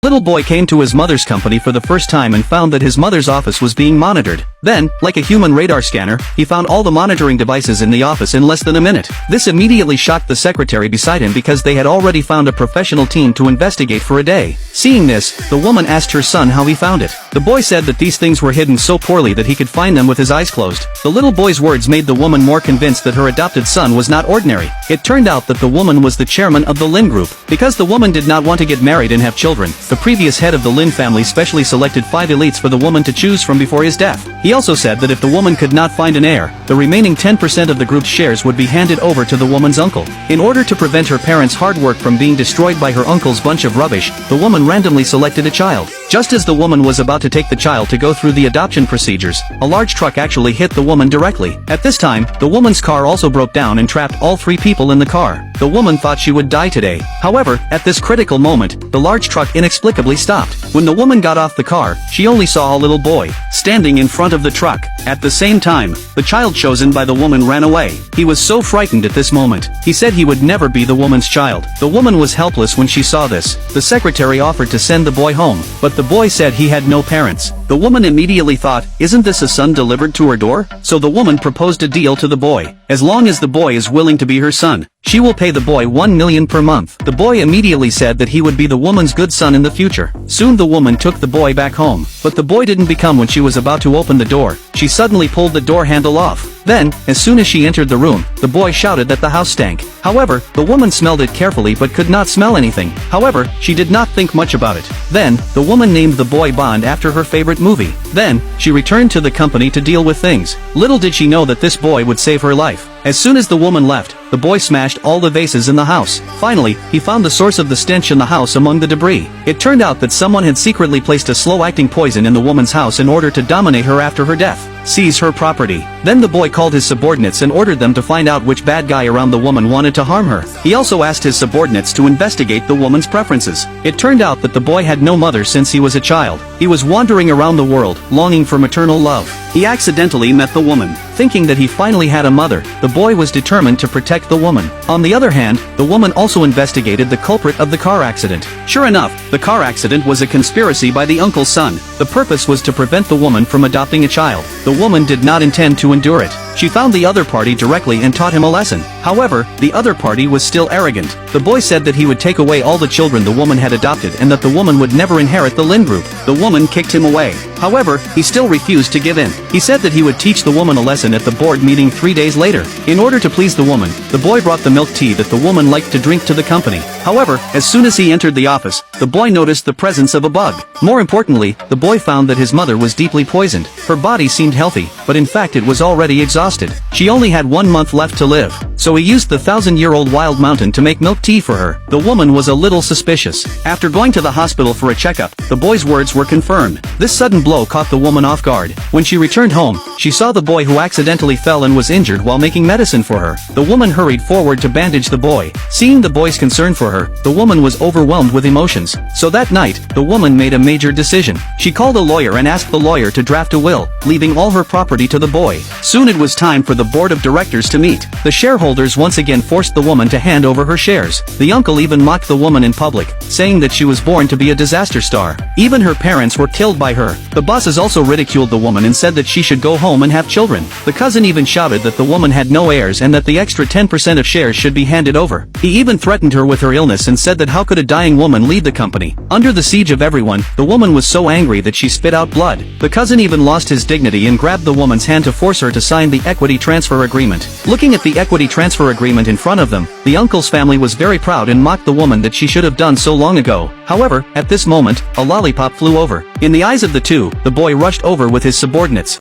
Little boy came to his mother's company for the first time and found that his mother's office was being monitored. Then, like a human radar scanner, he found all the monitoring devices in the office in less than a minute. This immediately shocked the secretary beside him because they had already found a professional team to investigate for a day. Seeing this, the woman asked her son how he found it. The boy said that these things were hidden so poorly that he could find them with his eyes closed. The little boy's words made the woman more convinced that her adopted son was not ordinary. It turned out that the woman was the chairman of the Lin Group. Because the woman did not want to get married and have children, the previous head of the Lin family specially selected 5 elites for the woman to choose from before his death. He also said that if the woman could not find an heir, the remaining 10% of the group's shares would be handed over to the woman's uncle. In order to prevent her parents' hard work from being destroyed by her uncle's bunch of rubbish, the woman randomly selected a child. Just as the woman was about to take the child to go through the adoption procedures, a large truck actually hit the woman directly. At this time, the woman's car also broke down and trapped all 3 people in the car. The woman thought she would die today. However, at this critical moment, the large truck inexplicably stopped. When the woman got off the car, she only saw a little boy standing in front of the truck. At the same time, the child chosen by the woman ran away. He was so frightened at this moment. He said he would never be the woman's child. The woman was helpless when she saw this. The secretary offered to send the boy home, but the boy said he had no parents. The woman immediately thought, isn't this a son delivered to her door? So the woman proposed a deal to the boy. As long as the boy is willing to be her son, she will pay the boy 1 million per month. The boy immediately said that he would be the woman's good son in the future. Soon the woman took the boy back home, but the boy didn't become when she was about to open the door. She suddenly pulled the door handle off. Then, as soon as she entered the room, the boy shouted that the house stank. However, the woman smelled it carefully but could not smell anything. However, she did not think much about it. Then, the woman named the boy Bond after her favorite movie. Then, she returned to the company to deal with things. Little did she know that this boy would save her life. As soon as the woman left, the boy smashed all the vases in the house. Finally, he found the source of the stench in the house among the debris. It turned out that someone had secretly placed a slow-acting poison in the woman's house in order to dominate her after her death, seize her property. Then the boy called his subordinates and ordered them to find out which bad guy around the woman wanted to harm her. He also asked his subordinates to investigate the woman's preferences. It turned out that the boy had no mother since he was a child. He was wandering around the world, longing for maternal love. He accidentally met the woman. Thinking that he finally had a mother, the boy was determined to protect the woman. On the other hand, the woman also investigated the culprit of the car accident. Sure enough, the car accident was a conspiracy by the uncle's son. The purpose was to prevent the woman from adopting a child. The woman did not intend to endure it. She found the other party directly and taught him a lesson. However, the other party was still arrogant. The boy said that he would take away all the children the woman had adopted and that the woman would never inherit the Lin Group. The woman kicked him away. However, he still refused to give in. He said that he would teach the woman a lesson at the board meeting 3 days later. In order to please the woman, the boy brought the milk tea that the woman liked to drink to the company. However, as soon as he entered the office, the boy noticed the presence of a bug. More importantly, the boy found that his mother was deeply poisoned. Her body seemed healthy, but in fact it was already exhausted. She only had 1 month left to live. So he used the 1,000-year-old wild mountain to make milk tea for her. The woman was a little suspicious. After going to the hospital for a checkup, the boy's words were confirmed. This sudden blow caught the woman off guard. When she returned home, she saw the boy who accidentally fell and was injured while making medicine for her. The woman hurried forward to bandage the boy. Seeing the boy's concern for her, the woman was overwhelmed with emotions. So that night, the woman made a major decision. She called a lawyer and asked the lawyer to draft a will, leaving all her property to the boy. Soon it was time for the board of directors to meet. The shareholders once again forced the woman to hand over her shares. The uncle even mocked the woman in public, saying that she was born to be a disaster star. Even her parents were killed by her. The bosses also ridiculed the woman and said that she should go home and have children. The cousin even shouted that the woman had no heirs and that the extra 10% of shares should be handed over. He even threatened her with her illness and said that how could a dying woman lead the company? Under the siege of everyone, the woman was so angry that she spit out blood. The cousin even lost his dignity and grabbed the woman's hand to force her to sign the equity transfer agreement. Looking at the equity transfer agreement in front of them, the uncle's family was very proud and mocked the woman that she should have done so long ago. However, at this moment, a lollipop flew over. In the eyes of the two, the boy rushed over with his subordinates.